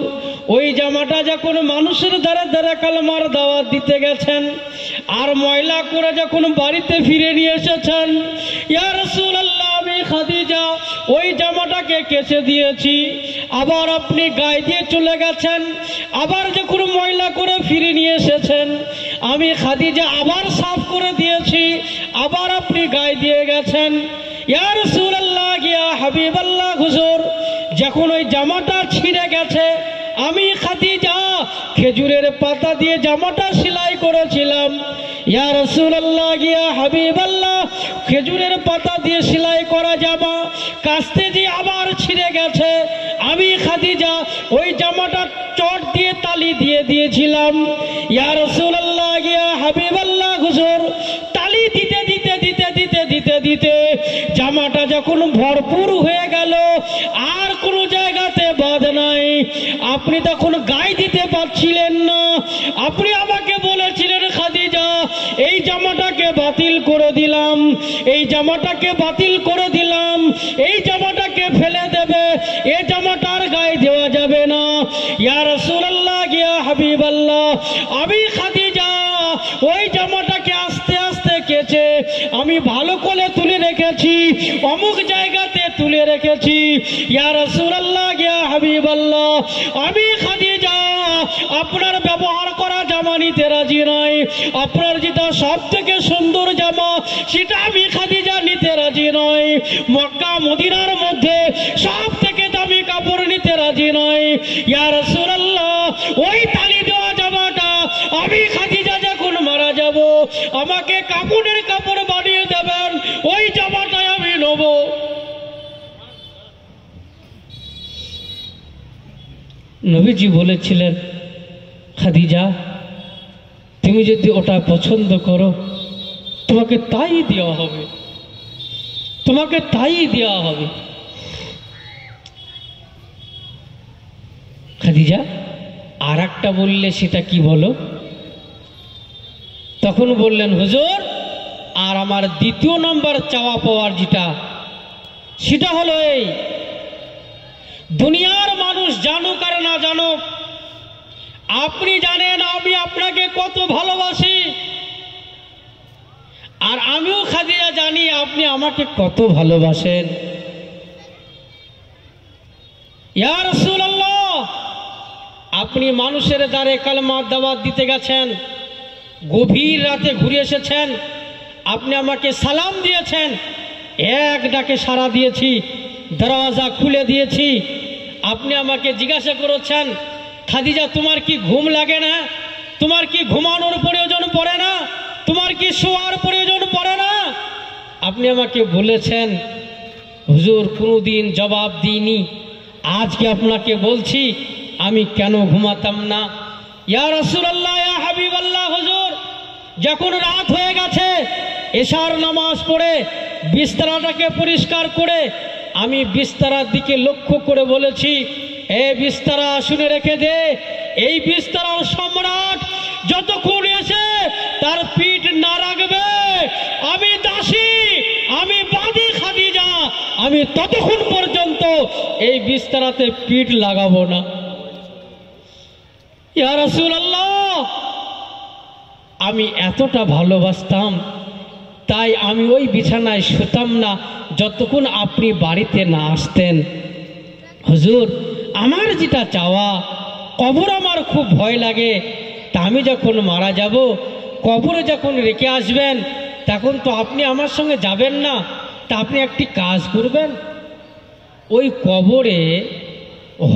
ওই জামাটা যখন মানুষের দ্বারা দ্বারা কালমার দাওয়াত দিতে গেছেন আর ময়লা করে যখন বাড়িতে ফিরে নিয়ে এসেছেন, ইয়া রাসূলুল্লাহ, আমি খাদিজা ওই জামাটাকে কেচে দিয়েছি, আবার আপনি গায়ে দিয়ে চলে গেছেন, আবার যখন ময়লা করে ফিরে নিয়ে এসেছেন, আমি খাদিজা আবার সাফ করে দিয়েছি, আবার আপনি গায়ে দিয়ে গেছেন। ইয়া রাসূলুল্লাহ, ইয়া হাবিবাল্লাহ, হুজুর, যখন ওই জামাটা ছিঁড়ে গেছে, আমি খাদিজা খেজুরের পাতা দিয়ে জামাটা সেলাই করেছিলাম। ইয়া রাসূলুল্লাহ, ইয়া হাবিবাল্লাহ, খেজুরের পাতা দিয়ে সেলাই করা জামা কাস্তে দিয়ে আবার ছিঁড়ে গেছে, আমি খাদিজা ওই জামাটা চট দিয়ে তালি দিয়ে দিয়েছিলাম। ইয়া রাসূলুল্লাহ, ইয়া হাবিবাল্লাহ, হুজুর, তালি দিতে দিতে দিতে দিতে দিতে দিতে জামাটা যখন ভরপুর হয়ে গেল, আর কোনো জায়গাতে বাদ নাই, আপনি তখন গায়ে দিতে পারছিলেন না, আপনি আমাকে বলেছিলেন, খাদিজা, এই জামাটাকে বাতিল করে দিলাম, এই জামাটাকে বাতিল করে দিলাম, এই জামাটাকে ফেলে দেবে, এই জামাটার গায়ে দেওয়া যাবে না। ইয়া রাসূলুল্লাহ, ইয়া হাবিবাল্লাহ, আমি খাদিজা ওই জামাটাকে আস্তে আস্তে কেচে আমি ভালো করে তুলে রেখেছি, অমুক জায়গাতে তুলে রেখেছি। ইয়া রাসূলুল্লাহ, ইয়া হাবিবাল্লাহ, আমি খাদিজা আপনার ব্যবহার করা জামা নিতে রাজি নয়, আপনার যেটা সব থেকে সুন্দর জামা সেটা আমি খাদিজা নিতে রাজি নয়, মক্কা মদিনার মধ্যে সব থেকে দামি কাপড় নিতে রাজি নয়। ইয়া রাসূলুল্লাহ, ওই তালি দেওয়া জামাটা আমি খাদিজা নবীজি বলেছিলেন, খাদিজা তুমি যদি ওটা পছন্দ করো তোমাকে তাই দেওয়া হবে, তোমাকে তাই দেওয়া হবে। খাদিজা আর একটা বললে সেটা কি বলো? তখন বললেন, হুজুর আর আমার দ্বিতীয় নম্বর চাওয়া পাওয়ার যেটা, সেটা হলো এই, দুনিয়ার মানুষ জানুক আর না জানুক, আপনি জানেন আমি আপনাকে কত ভালোবাসি, আর আমিও খাদিজা জানি আপনি আমাকে কত ভালোবাসেন। ইয়া রাসূলুল্লাহ, আপনি মানুষের দ্বারে কালেমা দাওয়াত দিতে গেছেন, গভীর রাতে ঘুরে এসেছেন, আপনি আমাকে সালাম দিয়েছেন, এক ডাকে সাড়া দিয়েছি, দরওয়াজা খুলে দিয়েছি। আপনি আমাকে জিজ্ঞাসা করেছেন, খাদিজা তোমার কি ঘুম লাগে না? তোমার কি ঘুমানোর প্রয়োজন পড়ে না? তোমার কি শোয়ার প্রয়োজন পড়ে না? আপনি আমাকে বলেছেন। হুজুর কোনোদিন জবাব দিইনি, আজকে আপনাকে বলছি আমি কেন ঘুমাতাম না। ইয়া রাসূলুল্লাহ, ইয়া হাবিবাল্লাহ, হুজুর যখন রাত হয়ে গেছে, এশার নামাজ পড়ে বিছানাটাকে পরিষ্কার করে আমি বিছানার দিকে লক্ষ্য করে বলেছি, এ বিছানা শুনে রেখে দে, এই বিছানার সম্রাট যতক্ষণ এসে তার পিঠ না রাখবে, আমি দাসী, আমি বাদী খাদিজা, আমি ততক্ষণ পর্যন্ত এই বিছানাতে পিঠ লাগাবো না। ইয়া রাসূলুল্লাহ, আমি এতটা ভালোবাসতাম, তাই আমি ওই বিছানায় শুতাম না যতক্ষণ আপনি বাড়িতে না আসতেন। হুজুর আমার যেটা চাওয়া, কবর আমার খুব ভয় লাগে, তা আমি যখন মারা যাব, কবরে যখন রেখে আসবেন, তখন তো আপনি আমার সঙ্গে যাবেন না, তা আপনি একটি কাজ করবেন, ওই কবরে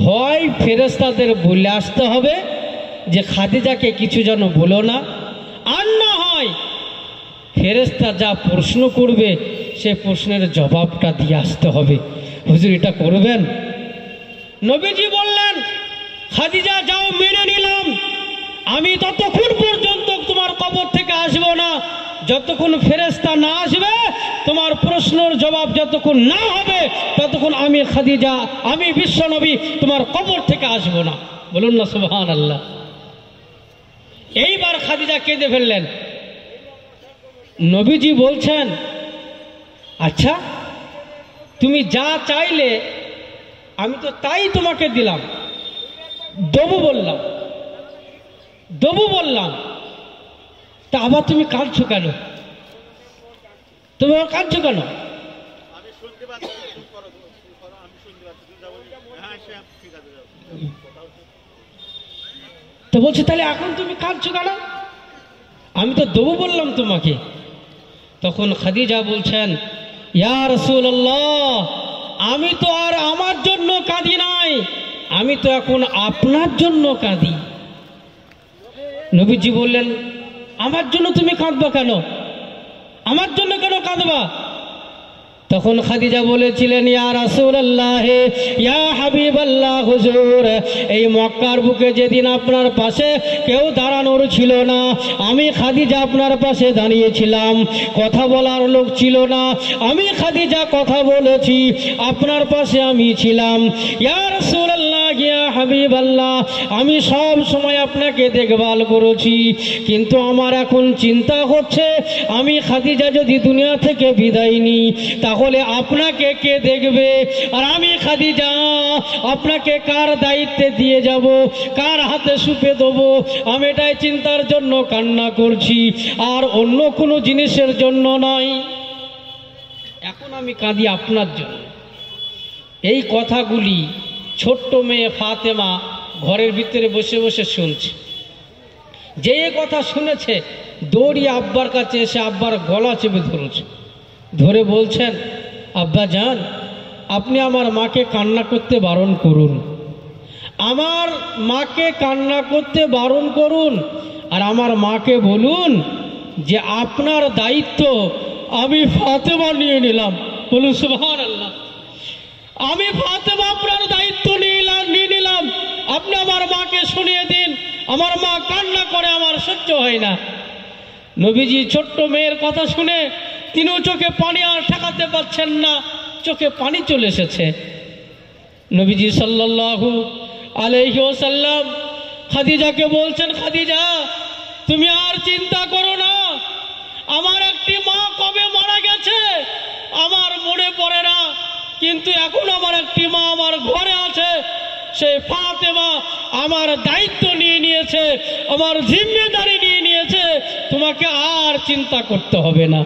হয় ফেরেশতাদের বলে আসতে হবে যে খাদিজাকে কিছু যেন বলো না, আর না হয় ফেরেশতা যা প্রশ্ন করবে সে প্রশ্নের জবাবটা দিয়ে আসতে হবে। হুজুর এটা করবেন? নবীজি বললেন, খাদিজা যাও, মেনে নিলাম, আমি ততক্ষণ পর্যন্ত তোমার কবর থেকে আসবো না যতক্ষণ ফেরেশতা না আসবে, তোমার প্রশ্নের জবাব যতক্ষণ না হবে ততক্ষণ আমি খাদিজা, আমি বিশ্বনবী তোমার কবর থেকে আসবো না। বলুন না সুবহানাল্লাহ। এইবার খাদিজা কেঁদে ফেললেন। নবীজি বলছেন, আচ্ছা তুমি যা চাইলে আমি তো তাই তোমাকে দিলাম, দেবো বললাম, দেবো বললাম, তা আবার তুমি কাঁদছো কেন? তুমি আবার কাঁদছো কেন? তো বলছে তাহলে এখন তুমি কাঁদছো কেন? আমি তো দেবো বললাম তোমাকে। তখন খাদিজা বলছেন, ইয়া রাসূলুল্লাহ, আমি তো আর আমার জন্য কাঁদি নাই, আমি তো এখন আপনার জন্য কাঁদি। নবীজি বললেন, আমার জন্য তুমি কাঁদবা কেন? আমার জন্য কেন কাঁদবা? তখন খাদিজা বলেছিলেন, ইয়া রাসূলুল্লাহ, ইয়া হাবিবাল্লাহ, হুজুর এই মক্কার বুকে যেদিন আপনার পাশে কেউ দাঁড়ানোর ছিল না, আমি খাদিজা আপনার পাশে দাঁড়িয়েছিলাম, কথা বলার লোক ছিল না, আমি খাদিজা কথা বলেছি, আপনার পাশে আমি ছিলাম। ইয়া রাসূলুল্লাহ, ইয়া হাবিবাল্লাহ, আমি সব সময় আপনাকে দেখভাল করেছি, কিন্তু আমার এখন চিন্তা হচ্ছে আমি খাদিজা যদি দুনিয়া থেকে বিদায় নিই তাহলে আপনাকে কে দেখবে, আর আমি খাদিজা আপনাকে কার দায়িত্বে দিয়ে যাব, কার হাতে সুপে দেবো, আমি এটাই চিন্তার জন্য কান্না করছি, আর অন্য কোনো জিনিসের জন্য নয়। এখন আমি কাঁদি আপনার জন্য। এই কথাগুলি ছোট্ট মেয়ে ফাতেমা ঘরের ভিতরে বসে বসে শুনছে। যে কথা শুনেছে দৌড়িয়ে আব্বার কাছে এসে আব্বার গলা চেপে ধরেছে, ধরে বলছেন, আব্বা জান, আপনি আমার মাকে কান্না করতে বারণ করুন, আমার মাকে কান্না করতে বারণ করুন, আর আমার মাকে বলুন যে আপনার দায়িত্ব আমি ফাতেমা নিয়ে নিলাম। বলুন সুবহানাল্লাহ। আমি ফাতেমা আপনার দায়িত্ব নিয়ে নিলাম, আপনি আমার আমার মা কান্না করে, আমার সহ্য হয় না। নবীজি ছোট্ট মেয়ের কথা শুনে তিনিও চোখে পানি আর ঠেকাতে পারছেন না, চোখে পানি চলে এসেছে। নবীজি সাল্লাল্লাহু আলাইহি ওয়াসাল্লাম খাদিজাকে বলছেন, খাদিজা তুমি আর চিন্তা করো না, আমার একটি মা কবে মারা গেছে আমার মনে পড়ে না, কিন্তু এখন আমার একটি মা আমার ঘরে আছে, সেই ফাতেমা আমার দায়িত্ব নিয়ে নিয়েছে, আমার জিম্মেদারি নিয়ে নিয়েছে, তোমাকে আর চিন্তা করতে হবে না।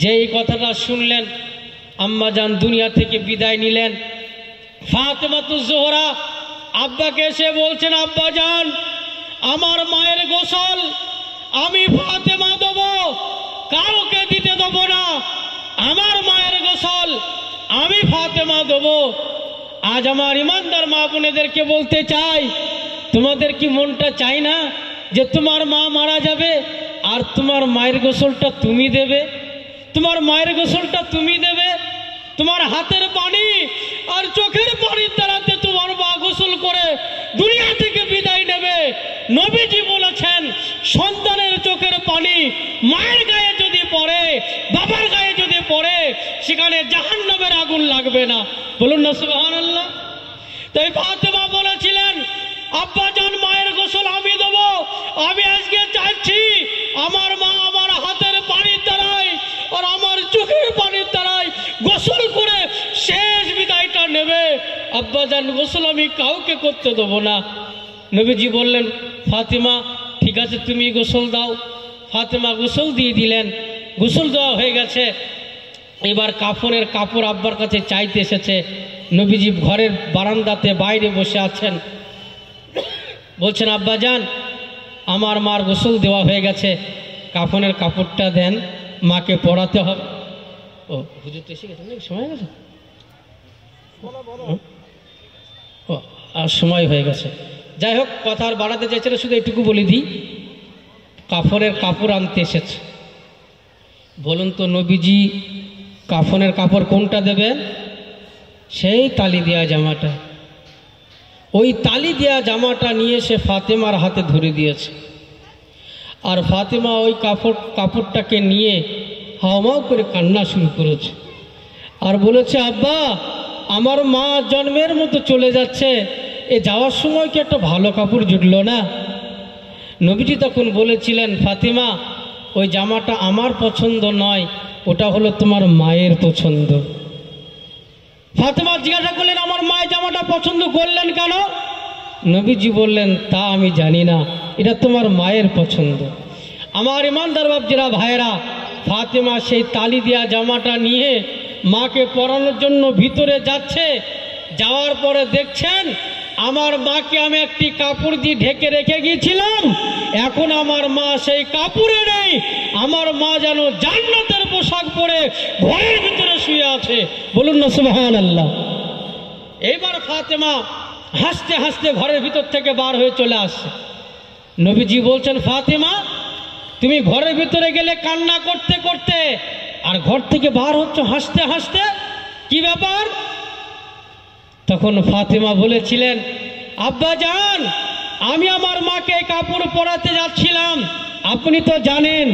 যেই কথাটা শুনলেন আম্মাজান দুনিয়া থেকে বিদায় নিলেন। ফাতেমাতুজ জোহরা আব্বাকে এসে বলছেন, আব্বাজান আমার মায়ের গোসল আমি ফাতেমা দেব, কাউকে দিতে দেব না, আমার মায়ের গোসল আমি ফাতেমা দেব। আজ আমার ইমানদার মা বোনেদেরকে বলতে চাই, তোমাদের কি মনটা চাই না যে তোমার মা মারা যাবে আর তোমার মায়ের গোসলটা তুমি দেবে? তোমার মায়ের গোসলটা তুমি দেবে, তোমার হাতের পানি আর চোখের পানির দ্বারাতে তোমার মা গোসল করে দুনিয়া থেকে বিদায় নেবে। নবীজি বলেছেন, সন্তানের চোখের পানি মায়ের গায়ে যদি পড়ে, বাবার গায়ে যদি পড়ে, সেখানে জাহান্নামের আগুন লাগবে না। বলুন না সুবহানাল্লাহ। তাই ফাতেমা বলেছিলেন, আব্বাজান মায়ের গোসল আমি দেব, আমি আজকে চাইছি আমার মা আমার হাতের পানির দ্বারাই আর আমার চোখের পানির দ্বারাই গোসল করে শেষ বিদায়টা নেবে। আব্বাজান গোসল আমি কাউকে করতে দেবো না। নবীজি বললেন, ফাতেমা ঠিক আছে তুমি গোসল দাও। ফাতেমা গোসল দিয়ে দিলেন। গোসল দেওয়া হয়ে গেছে, এবার কাফনের কাপড় আব্বার কাছে চাইতে এসেছে। নবীজি ঘরের বারান্দাতে বাইরে বসে আছেন, বলছেন, আব্বাজান আমার মার গোসল দেওয়া হয়ে গেছে, কাফনের কাপড়টা দেন, মাকে পরাতে হবে। ও হুজুর তো এসে গেছে, সময় গেছে, ও আর সময় হয়ে গেছে। যাই হোক, কথা আর বাড়াতে চাইছিল, শুধু এটুকু বলে দিই, কাফনের কাপড় আনতে এসেছে। বলুন তো নবীজি কাফনের কাপড় কোনটা দেবেন? সেই তালি দেওয়া জামাটা। ওই তালি দেওয়া জামাটা নিয়ে সে ফাতেমার হাতে ধরে দিয়েছে। আর ফাতেমা ওই কাপড়টাকে নিয়ে হাওমাও করে কান্না শুরু করেছে আর বলেছে, আব্বা আমার মা জন্মের মতো চলে যাচ্ছে, এ যাওয়ার সময় কি একটা ভালো কাপড় জুটলো না? নবীজি তখন বলেছিলেন, ফাতেমা ওই জামাটা আমার পছন্দ নয়, ওটা হলো তোমার মায়ের পছন্দ। ফাতেমা জিজ্ঞাসা করলেন, আমার মায়ের জামাটা পছন্দ করলেন কেন? নবীজি বললেন, তা আমি জানি না, এটা তোমার মায়ের পছন্দ। আমার ইমানদার বাপজিরা ভাইরা, ফাতেমা সেই তালি দেওয়া জামাটা নিয়ে মাকে পরানোর জন্য ভিতরে যাচ্ছে। যাওয়ার পরে দেখছেন, আমার মাকে আমি একটি কাপড় দিয়ে ঢেকে রেখে গিয়েছিলাম, এখন আমার মা সেই কাপড়ে নেই, আমার মা যেন জান্নাতের পোশাক পরে ঘরের ভিতরে শুয়ে আছে। বলুন না সুবহানাল্লাহ। এইবার ফাতেমা হাসতে হাসতে ঘরের ভিতর থেকে বার হয়ে চলে আসছে। নবীজি বলছেন, ফাতেমা তুমি ঘরের ভিতরে গেলে কান্না করতে করতে, আর ঘর থেকে বার হচ্ছ হাসতে হাসতে, কি ব্যাপার? তখন ফাতেমা বলেছিলেন, আব্বাজান আমি আমার মাকে কাপড় পরাতে যাচ্ছিলাম, আপনি তো জানেন,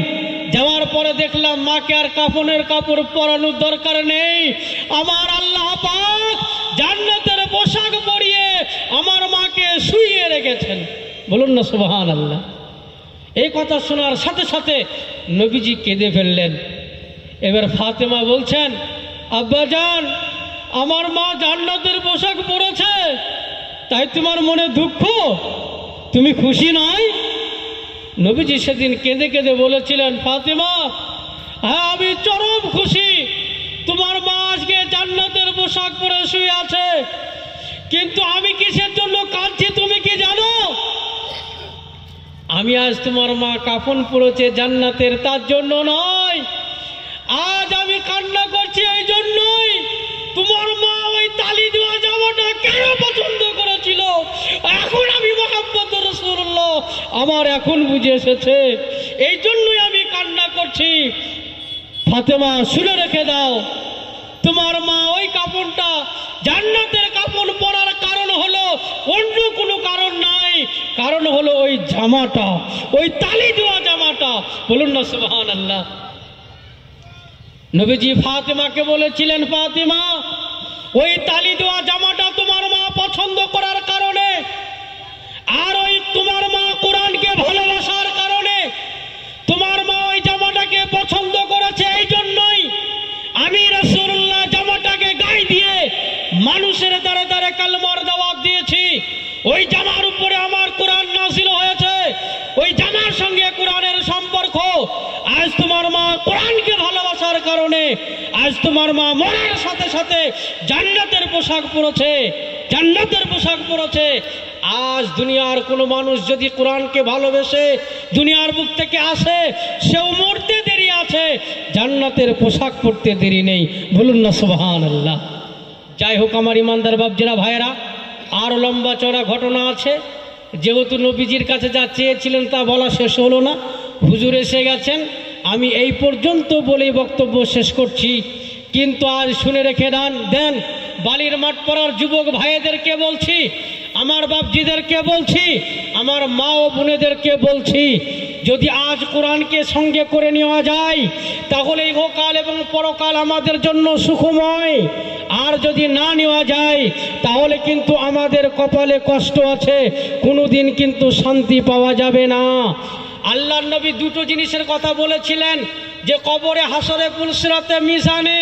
যাওয়ার পরে দেখলাম মাকে আর কাফনের কাপড় পরানোর দরকার নেই, আমার আল্লাহ পাক জান্নাতের পোশাক পরিয়ে আমার মাকে শুইয়ে রেখেছেন। বলুন না সুবহানাল্লাহ। এই কথা শোনার সাথে সাথে নবীজি কেঁদে ফেললেন। এবার ফাতেমা বলছেন, আব্বাজান আমার মা জান্নাতের পোশাক পরেছে, তাই তোমার মনে দুঃখ, তুমি খুশি নয়? নবীজি সেদিন কেঁদে কেঁদে বলেছিলেন, ফাতেমা হ্যাঁ আমি চরম খুশি, তোমার মা আজকে জান্নাতের পোশাক পরে শুয়ে আছে, কিন্তু আমি কিসের জন্য কাঁদছি তুমি কি জানো? আমি আজ তোমার মা কাফন পরেছে জান্নাতের, তার জন্য নয়, আজ আমি কান্না করছি এই জন্যই, তোমার মা ওই তালি দেওয়া জামাটা কেন পছন্দ করেছিল, এখন আমি মুহাম্মদ রাসূলুল্লাহ আমার এখন বুঝে এসেছে, এই জন্যই আমি কান্না করছি। ফাতেমা শুনে রেখে দাও, তোমার মা ওই কাপড়টা জান্নাতের কাপড় পরার কারণ হলো অন্য কোনো কারণ নাই, কারণ হলো ওই জামাটা, ওই তালি দেওয়া জামাটা। বলুন না সুবহানাল্লাহ। নবীজি ফাতেমাকে বলেছিলেন, ফাতেমা ওই তালি দেওয়া জামাটা তোমার মা পছন্দ করার কারণে, আর ওই তোমার মা কোরআনকে ভালোবাসার কারণে তোমার মা ওই জামাটাকে পছন্দ করেছে। এই জন্যই আমি রাসূলুল্লাহ জামাটাকে গায়ে দিয়ে মানুষের দ্বারে দ্বারে কালেমার দাওয়াত দিয়েছি। ওই জামার উপরে আমার কোরআন নাযিল হয়েছে, ওই জামার সঙ্গে কোরআনের সম্পর্ক। আজ তোমার মা কোরআনকে ভালোবাসার কারণে আজ তোমার মা মরার সাথে সাথে জান্নাতের পোশাক পরেছে, জান্নাতের পোশাক পরেছে। আজ দুনিয়ার কোনো মানুষ যদি কোরআনকে ভালোবেসে দুনিয়ার বুক থেকে আসে, সেও মরতে দেরি আছে, জান্নাতের পোশাক পরতে দেরি নেই। বলুন না সুবহানাল্লাহ। যাই হোক আমার ইমানদার বাপজিরা ভাইয়েরা, আর লম্বা চড়া ঘটনা আছে। যেহেতু নবীজির কাছে যা চেয়েছিলেন তা বলা শেষ হলো না, হুজুর এসে গেছেন, আমি এই পর্যন্ত বলেই বক্তব্য শেষ করছি। কিন্তু আজ শুনে রেখে দেন, বালির মাঠ পড়ার যুবক ভাইদেরকে বলছি, আমার বাপজিদেরকে বলছি, আমার মা ও বোনেদেরকে বলছি, যদি আজ কোরআনকে সঙ্গে করে নেওয়া যায় তাহলে ইহকাল এবং পরকাল আমাদের জন্য সুখময়। আর যদি না নেওয়া যায় তাহলে কিন্তু আমাদের কপালে কষ্ট আছে, কোনোদিন কিন্তু শান্তি পাওয়া যাবে না। আল্লাহর নবী দুটো জিনিসের কথা বলেছিলেন, যে কবরে, হাসরে, পুলসিরাতে, মিজানে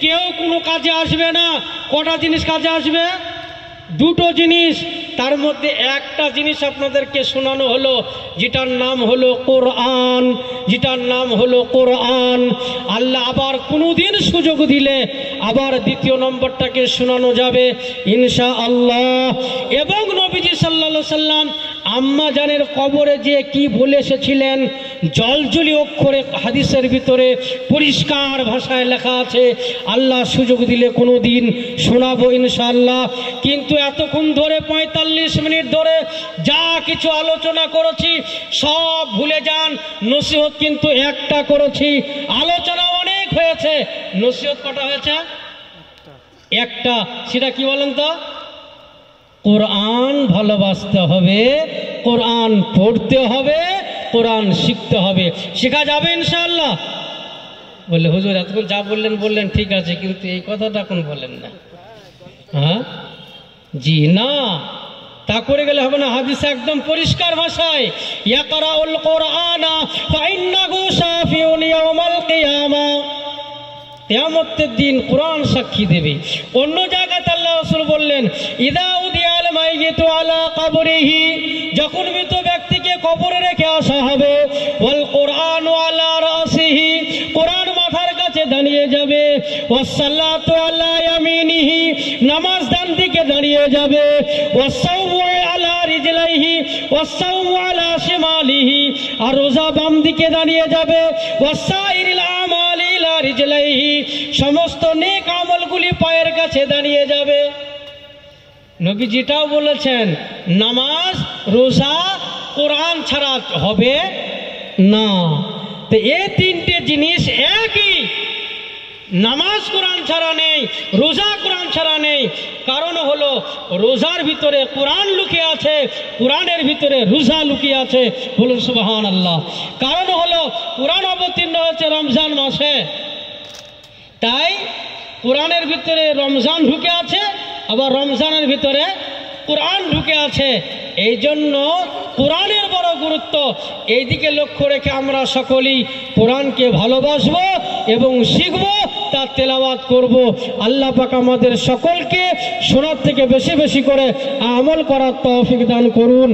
কেউ কোনো কাজে আসবে না। কটা জিনিস কাজে আসবে? দুটো জিনিস। তার মধ্যে একটা জিনিস আপনাদেরকে শোনানো হলো, যেটার নাম হলো কোরআন, যেটার নাম হলো কোরআন। আল্লাহ আবার কোনোদিন সুযোগ দিলে আবার দ্বিতীয় নম্বরটাকে শোনানো যাবে ইনশাআল্লাহ। এবং নবীজি সাল্লাল্লাহু আলাইহি সাল্লাম আম্মা জানের কবরে যে কি বলে এসেছিলেন, জলজলি অক্ষরে হাদিসের ভিতরে পরিষ্কার ভাষায় লেখা আছে। আল্লাহ সুযোগ দিলে কোনো দিন শোনাবো ইনশাআল্লাহ। কিন্তু এতক্ষণ ধরে 45 মিনিট ধরে যা কিছু আলোচনা করেছি সব ভুলে যান। নসিহত কিন্তু একটা করেছি, আলোচনা অনেক হয়েছে, নসিহত কটা হয়েছে? একটা। সেটা কি বলেন তো? কোরআন ভালোবাসতে হবে, কোরআন পড়তে হবে, কোরআন শিখতে হবে। শেখা যাবে ইনশাআল্লাহ। বললে হুজুর এতক্ষণ যা বললেন ঠিক আছে, কিন্তু এই কথাটা এখন বলেন না। হ্যাঁ জি না, তা করে গেলে হবে না। হাদিসে একদম পরিষ্কার ভাষায়, ইয়াকরাউল কোরআনা ফাইন্নাহু শাফিউন ইয়াউমাল কিয়ামা, কিয়ামতের দিন কোরআন সাক্ষী দেবে। অন্য জায়গাতে আল্লাহ রাসূল বললেন, ইদা উদিয়াল মাইয়িতু আলা কবরিহি, যখন মৃত ব্যক্তিকে কবরে রেখে আসা হবে, ওয়াল কোরআনু আলা রাসিহি, কোরআন মাথার কাছে দাঁড়িয়ে যাবে, ওয়াসসালাতু আলা ইয়ামিনিহি, নামাজ ডান দিকে দাঁড়িয়ে যাবে, ওয়াসসাওমু আলা রিজলাইহি ওয়াসসাওমু আলা শিমালিহি, আর রোজা বাম দিকে দাঁড়িয়ে যাবে, ওয়াসাইরিল আমালি ইলা রিজলাইহি, সমস্ত নেক আমলগুলি পায়ের কাছে দাঁড়িয়ে যাবে। নবীজিটাও বলেছেন নামাজ, রোজা, কোরআন ছাড়া হবে না। তো এই তিনটে জিনিস একই, নামাজ কোরআন ছাড়া নেই, রোজা কোরআন ছাড়া নেই। কারণ হলো রোজার ভিতরে কোরআন লুকিয়ে আছে, কোরআনের ভিতরে রোজা লুকিয়ে আছে। বলুন সুবহানাল্লাহ। কারণ হলো কোরআন অবতীর্ণ হয়েছে রমজান মাসে, তাই কোরআনের ভিতরে রমজান ঢুকে আছে, আবার রমজানের ভিতরে কোরআন ঢুকে আছে। এই জন্য কোরআনের বড় গুরুত্ব। এই দিকে লক্ষ্য রেখে আমরা সকলেই কোরআনকে ভালোবাসবো এবং শিখবো, তার তেলাওয়াত করব। আল্লাহ পাক আমাদের সকলকে শোনার থেকে বেশি বেশি করে আমল করার তৌফিক দান করুন।